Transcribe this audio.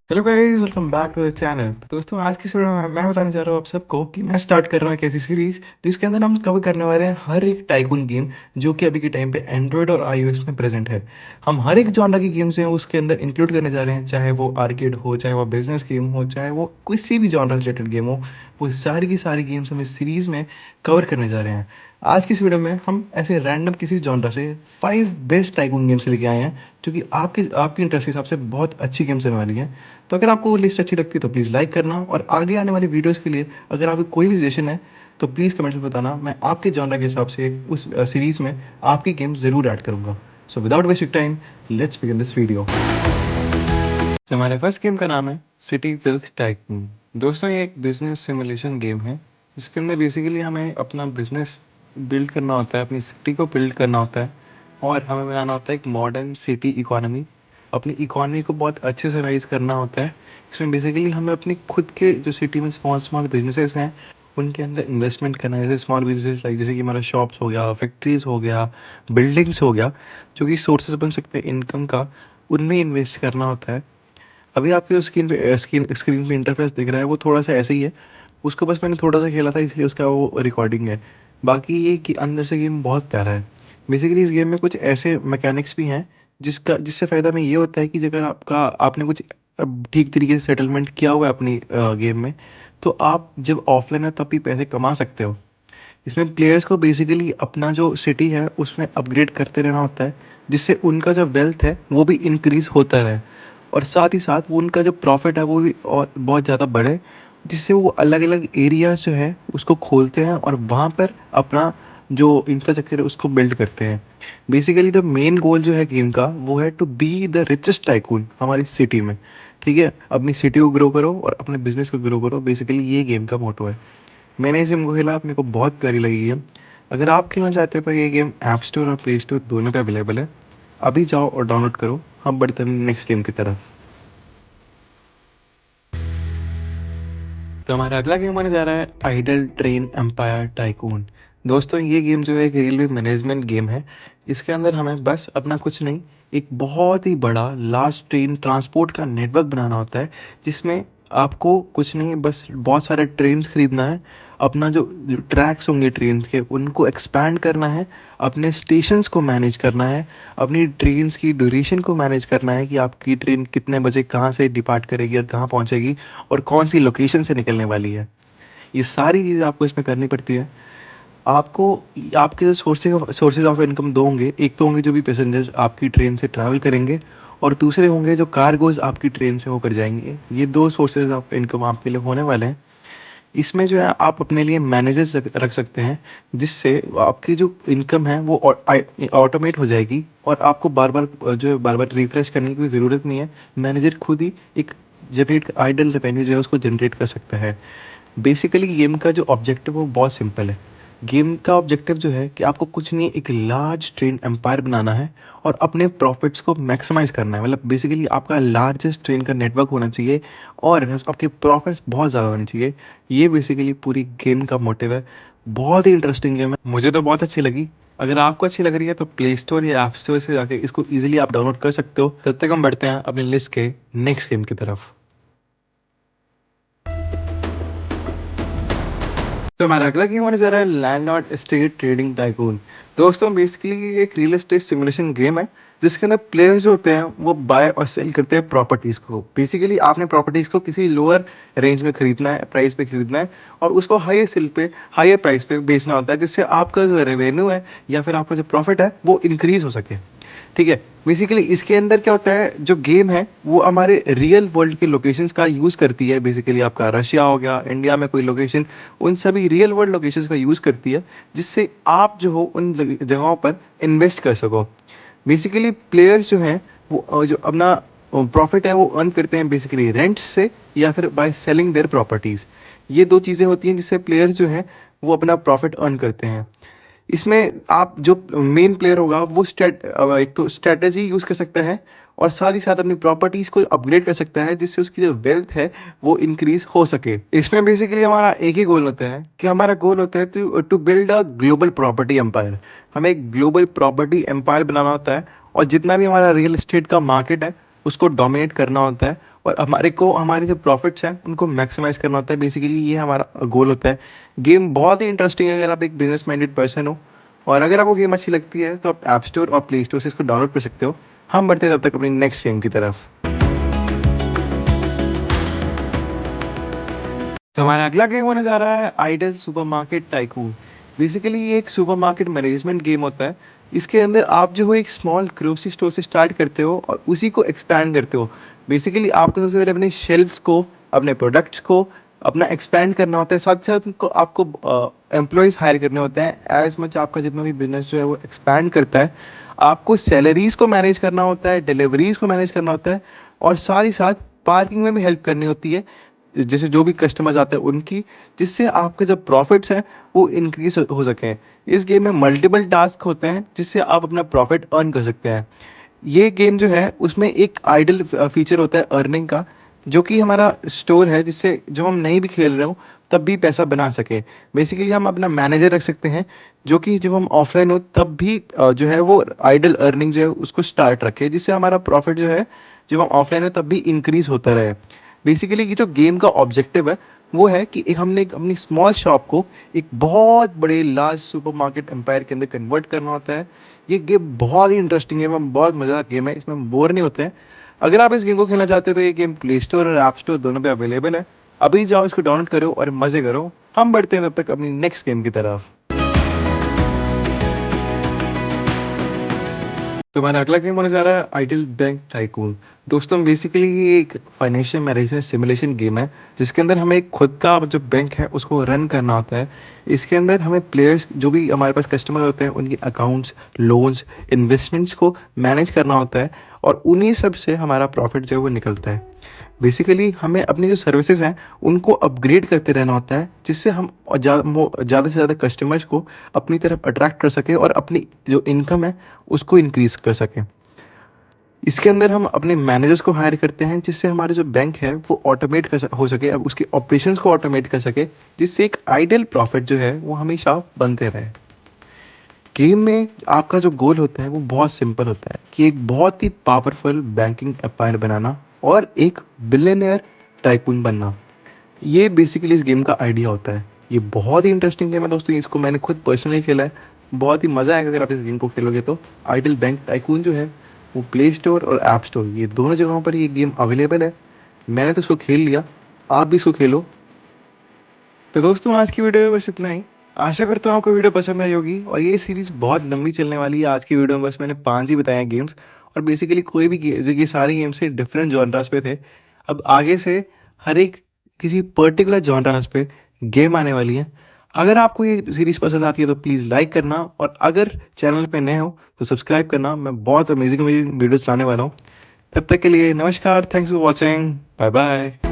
Hello guys, welcome back to the channel. दोस्तों, आज की इस वीडियो में मैं बताने जा रहा हूँ आप सबको कि मैं स्टार्ट कर रहा हूँ एक ऐसी सीरीज जिसके अंदर हम कवर करने वाले हैं हर एक टाइकून गेम जो कि अभी के टाइम पे एंड्रॉयड और आईओएस में प्रेजेंट है। हम हर एक जॉनर की गेम्स हैं उसके अंदर इंक्लूड करने जा रहे हैं, चाहे वो आर्केड हो, चाहे वो बिजनेस गेम हो, चाहे वो किसी भी जॉनर रिलेटेड गेम हो। वो सारी की सारी गेम्स हम इस सीरीज में कवर करने जा रहे हैं। आज की इस वीडियो में हम ऐसे रैंडम किसी भी जॉनर से 5 बेस्ट टाइकून गेम्स लेके आए हैं जो कि आपके आपके इंटरेस्ट के हिसाब से बहुत अच्छी गेम्स होने वाली हैं। तो अगर आपको वो लिस्ट अच्छी लगती है तो प्लीज़ लाइक करना, और आगे आने वाली वीडियोस के लिए अगर आपकी कोई भी सजेशन है तो प्लीज़ कमेंट्स में बताना। मैं आपके जॉनर के हिसाब से उस सीरीज़ में आपकी गेम ज़रूर ऐड करूँगा। So without wasting time, let's begin this video. तो हमारे फर्स्ट गेम का नाम है सिटी वेल्थ टाइकून। दोस्तों, ये एक बिजनेस सिमुलेशन गेम है जिसके अंदर बेसिकली हमें अपना बिजनेस बिल्ड करना होता है, अपनी सिटी को बिल्ड करना होता है, और हमें बनाना होता है एक मॉडर्न सिटी इकोनॉमी। अपनी इकोनॉमी को बहुत अच्छे से राइज करना होता है। इसमें बेसिकली हमें अपनी खुद के जो सिटी में स्मॉल स्मॉल बिजनेसेस हैं उनके अंदर इन्वेस्टमेंट करना है। जैसे स्मॉल बिजनेस लाइक जैसे कि हमारा शॉप्स हो गया, फैक्ट्रीज हो गया, बिल्डिंग्स हो गया, जो कि सोर्सेज बन सकते हैं इनकम का, उनमें इन्वेस्ट करना होता है। अभी आपके जो स्क्रीन पे इंटरफेस दिख रहा है वो थोड़ा सा ऐसे ही है। उसको बस मैंने थोड़ा सा खेला था इसलिए उसका वो रिकॉर्डिंग है। बाकी ये कि अंदर से गेम बहुत प्यारा है। बेसिकली इस गेम में कुछ ऐसे मैकेनिक्स भी हैं जिससे फ़ायदा में ये होता है कि अगर आपने कुछ ठीक तरीके से सेटलमेंट किया हुआ है अपनी गेम में, तो आप जब ऑफलाइन है तब भी पैसे कमा सकते हो। इसमें प्लेयर्स को बेसिकली अपना जो सिटी है उसमें अपग्रेड करते रहना होता है, जिससे उनका जो वेल्थ है वो भी इंक्रीज़ होता रहे, और साथ ही साथ वो उनका जो प्रॉफिट है वो भी और बहुत ज़्यादा बढ़े, जिससे वो अलग अलग एरियाज जो है उसको खोलते हैं और वहाँ पर अपना जो इंफ्रास्ट्रक्चर है उसको बिल्ड करते हैं। बेसिकली द मेन गोल जो है गेम का वो है to be the richest tycoon हमारी सिटी में। ठीक है, अपनी सिटी को ग्रो करो और अपने बिजनेस को ग्रो करो, बेसिकली ये गेम का मोटो है। मैंने इस गेम को खेला, मेरे को बहुत प्यारी लगी है। अगर आप खेलना चाहते हो तो ये गेम ऐप स्टोर और प्ले स्टोर दोनों पे अवेलेबल है। अभी जाओ और डाउनलोड करो। हम बढ़ते हैं नेक्स्ट गेम की तरफ। तो हमारा अगला गेम होने जा रहा है आइडल ट्रेन एम्पायर टाइकून। दोस्तों, ये गेम जो है एक रेलवे मैनेजमेंट गेम है। इसके अंदर हमें बस अपना कुछ नहीं, एक बहुत ही बड़ा लार्ज ट्रेन ट्रांसपोर्ट का नेटवर्क बनाना होता है, जिसमें आपको कुछ नहीं बस बहुत सारे ट्रेन्स खरीदना है। अपना जो ट्रैक्स होंगे ट्रेन के उनको एक्सपैंड करना है, अपने स्टेशंस को मैनेज करना है, अपनी ट्रेन्स की ड्यूरेशन को मैनेज करना है कि आपकी ट्रेन कितने बजे कहाँ से डिपार्ट करेगी और कहाँ पहुँचेगी और कौन सी लोकेशन से निकलने वाली है। ये सारी चीज़ें आपको इसमें करनी पड़ती है। आपको आपके जो सोर्सेज ऑफ इनकम दो होंगे, एक तो होंगे जो भी पैसेंजर्स आपकी ट्रेन से ट्रैवल करेंगे, और दूसरे होंगे जो कार्गोज आपकी ट्रेन से होकर जाएंगे। ये दो सोर्सेज ऑफ इनकम आपके लिए होने वाले हैं। इसमें जो है आप अपने लिए मैनेजर्स रख सकते हैं, जिससे आपकी जो इनकम है वो ऑटोमेट हो जाएगी और आपको बार बार जो है बार बार रिफ्रेश करने की कोई ज़रूरत नहीं है। मैनेजर खुद ही एक जनरेट आइडल रेवेन्यू जो है उसको जनरेट कर सकता है। बेसिकली गेम का जो ऑब्जेक्टिव है वो बहुत सिंपल है। गेम का ऑब्जेक्टिव जो है कि आपको कुछ नहीं, एक लार्ज ट्रेन एम्पायर बनाना है और अपने प्रॉफिट्स को मैक्सिमाइज़ करना है। मतलब बेसिकली आपका लार्जेस्ट ट्रेन का नेटवर्क होना चाहिए और आपके प्रॉफिट्स बहुत ज़्यादा होने चाहिए। ये बेसिकली पूरी गेम का मोटिव है। बहुत ही इंटरेस्टिंग गेम है, मुझे तो बहुत अच्छी लगी। अगर आपको अच्छी लग रही है तो प्ले स्टोर या ऐप स्टोर से जाके इसको ईजिली आप डाउनलोड कर सकते हो। तब तक हम बढ़ते हैं अपनी लिस्ट के नेक्स्ट गेम की तरफ। तो हमारा अगला गेम होने जा रहा है लैंडलॉर्ड एस्टेट ट्रेडिंग टाइकून। दोस्तों, बेसिकली ये एक रियल एस्टेट सिमुलेशन गेम है जिसके अंदर प्लेयर्स जो होते हैं वो बाय और सेल करते हैं प्रॉपर्टीज़ को। बेसिकली आपने प्रॉपर्टीज़ को किसी लोअर रेंज में खरीदना है, प्राइस पे खरीदना है, और उसको हायर सेल पे, हायर प्राइस पे बेचना होता है, जिससे आपका जो रेवेन्यू है या फिर आपका जो प्रॉफिट है वो इंक्रीज हो सके। ठीक है, बेसिकली इसके अंदर क्या होता है, जो गेम है वो हमारे रियल वर्ल्ड के लोकेशंस का यूज़ करती है। बेसिकली आपका रशिया हो गया, इंडिया में कोई लोकेशन, उन सभी रियल वर्ल्ड लोकेशंस का यूज़ करती है, जिससे आप जो हो उन जगहों पर इन्वेस्ट कर सको। बेसिकली प्लेयर्स जो हैं वो जो अपना प्रॉफिट है वो अर्न करते हैं बेसिकली रेंट से या फिर बाय सेलिंग देयर प्रॉपर्टीज़। ये दो चीज़ें होती हैं जिससे प्लेयर्स जो हैं वो अपना प्रॉफिट अर्न करते हैं। इसमें आप जो मेन प्लेयर होगा वो एक तो स्ट्रेटजी यूज़ कर सकता है, और साथ ही साथ अपनी प्रॉपर्टीज़ को अपग्रेड कर सकता है, जिससे उसकी जो वेल्थ है वो इंक्रीज हो सके। इसमें बेसिकली हमारा एक ही गोल होता है कि हमारा गोल होता है to to build a global property empire. हमें एक ग्लोबल प्रॉपर्टी एम्पायर बनाना होता है, और जितना भी हमारा रियल एस्टेट का मार्केट है उसको डोमिनेट करना होता है, और हमारे को हमारे जो प्रॉफिट्स हैं उनको मैक्सिमाइज़ करना होता है। बेसिकली ये हमारा गोल होता है। गेम बहुत ही इंटरेस्टिंग है अगर आप एक बिज़नेस माइंडेड पर्सन हो, और अगर आपको गेम अच्छी लगती है तो आप ऐप स्टोर और प्ले स्टोर से इसको डाउनलोड कर सकते हो। हम बढ़ते हैं तब तक अपनी नेक्स्ट गेम की तरफ। तो हमारा अगला गेम होने जा रहा है आइडल सुपरमार्केट टाइकून। बेसिकली ये एक सुपरमार्केट मैनेजमेंट गेम होता है। इसके अंदर आप जो हो एक स्मॉल ग्रोसरी स्टोर से स्टार्ट करते हो और उसी को एक्सपैंड करते हो। बेसिकली आपको सबसे पहले अपने शेल्फ्स को, अपने प्रोडक्ट्स को अपना एक्सपैंड करना होता है। साथ साथ उनको आपको एम्प्लॉयज़ हायर करने होते हैं। एज मच आपका जितना भी बिजनेस जो है वो एक्सपैंड करता है, आपको सैलरीज को मैनेज करना होता है, डिलीवरीज को मैनेज करना होता है, और साथ ही साथ पार्किंग में भी हेल्प करनी होती है, जैसे जो भी कस्टमर्स आते हैं उनकी, जिससे आपके जो प्रॉफिट्स हैं वो इंक्रीज हो सकें। इस गेम में मल्टीपल टास्क होते हैं जिससे आप अपना प्रॉफिट अर्न कर सकते हैं। ये गेम जो है उसमें एक आइडल फीचर होता है अर्निंग का, जो कि हमारा स्टोर है, जिससे जब हम नहीं भी खेल रहे हो तब भी पैसा बना सके। बेसिकली हम अपना मैनेजर रख सकते हैं जो कि जब हम ऑफलाइन हो तब भी जो है वो आइडल अर्निंग जो है उसको स्टार्ट रखे, जिससे हमारा प्रॉफिट जो है जब हम ऑफलाइन हो तब भी इंक्रीज होता रहे। बेसिकली ये जो गेम का ऑब्जेक्टिव है वो है कि एक हमने एक अपनी स्मॉल शॉप को एक बहुत बड़े लार्ज सुपरमार्केट एम्पायर के अंदर कन्वर्ट करना होता है। ये गेम बहुत ही इंटरेस्टिंग है, बहुत मज़ेदार गेम है, इसमें हम बोर नहीं होते हैं। अगर आप इस गेम को खेलना चाहते हो तो ये गेम प्ले स्टोर और ऐप स्टोर दोनों पे अवेलेबल है। अभी जाओ इसको डाउनलोड करो और मज़े करो। हम बढ़ते हैं तब तक अपनी नेक्स्ट गेम की तरफ। तो हमारा अगला गेम होने जा रहा है आइडल बैंक टाइकून। दोस्तों बेसिकली ये एक फाइनेंशियल मैनेजमेंट सिमुलेशन गेम है जिसके अंदर हमें खुद का जो बैंक है उसको रन करना होता है। इसके अंदर हमें प्लेयर्स जो भी हमारे पास कस्टमर होते हैं उनके अकाउंट्स, लोन्स, इन्वेस्टमेंट्स को मैनेज करना होता है, और उन्हीं सब से हमारा प्रॉफिट जो है वो निकलता है। बेसिकली हमें अपनी जो सर्विसेज हैं उनको अपग्रेड करते रहना होता है, जिससे हम ज़्यादा से ज़्यादा कस्टमर्स को अपनी तरफ अट्रैक्ट कर सकें और अपनी जो इनकम है उसको इंक्रीज़ कर सकें। इसके अंदर हम अपने मैनेजर्स को हायर करते हैं जिससे हमारे जो बैंक है वो ऑटोमेट हो सके, अब उसके ऑपरेशंस को ऑटोमेट कर सके, जिससे एक आइडियल प्रॉफिट जो है वो हमेशा बनते रहे। गेम में आपका जो गोल होता है वो बहुत सिंपल होता है कि एक बहुत ही पावरफुल बैंकिंग एम्पायर बनाना और एक बिलियनियर टाइकून बनना। ये बेसिकली इस गेम का आइडिया होता है। ये बहुत ही इंटरेस्टिंग गेम है दोस्तों, इसको मैंने खुद पर्सनली खेला है। बहुत ही मज़ा आएगा अगर आप इस गेम को खेलोगे तो। आइडल बैंक टाइकून जो है वो प्ले स्टोर और ऐप स्टोर ये दोनों जगहों पर ये गेम अवेलेबल है। मैंने तो इसको खेल लिया, आप भी इसको खेलो। तो दोस्तों आज की वीडियो में बस इतना ही। आशा करता हूँ आपको वीडियो पसंद आई होगी, और ये सीरीज़ बहुत लंबी चलने वाली है। आज की वीडियो में बस मैंने 5 ही बताए हैं गेम्स, और बेसिकली कोई भी जो ये सारे गेम्स से डिफरेंट जॉनरास पे थे। अब आगे से हर एक किसी पर्टिकुलर जॉनरास पे गेम आने वाली है। अगर आपको ये सीरीज़ पसंद आती है तो प्लीज़ लाइक करना, और अगर चैनल पे नए हो तो सब्सक्राइब करना। मैं बहुत अमेजिंग अमेजिंग वीडियोस लाने वाला हूँ। तब तक के लिए नमस्कार, thanks for watching, bye bye.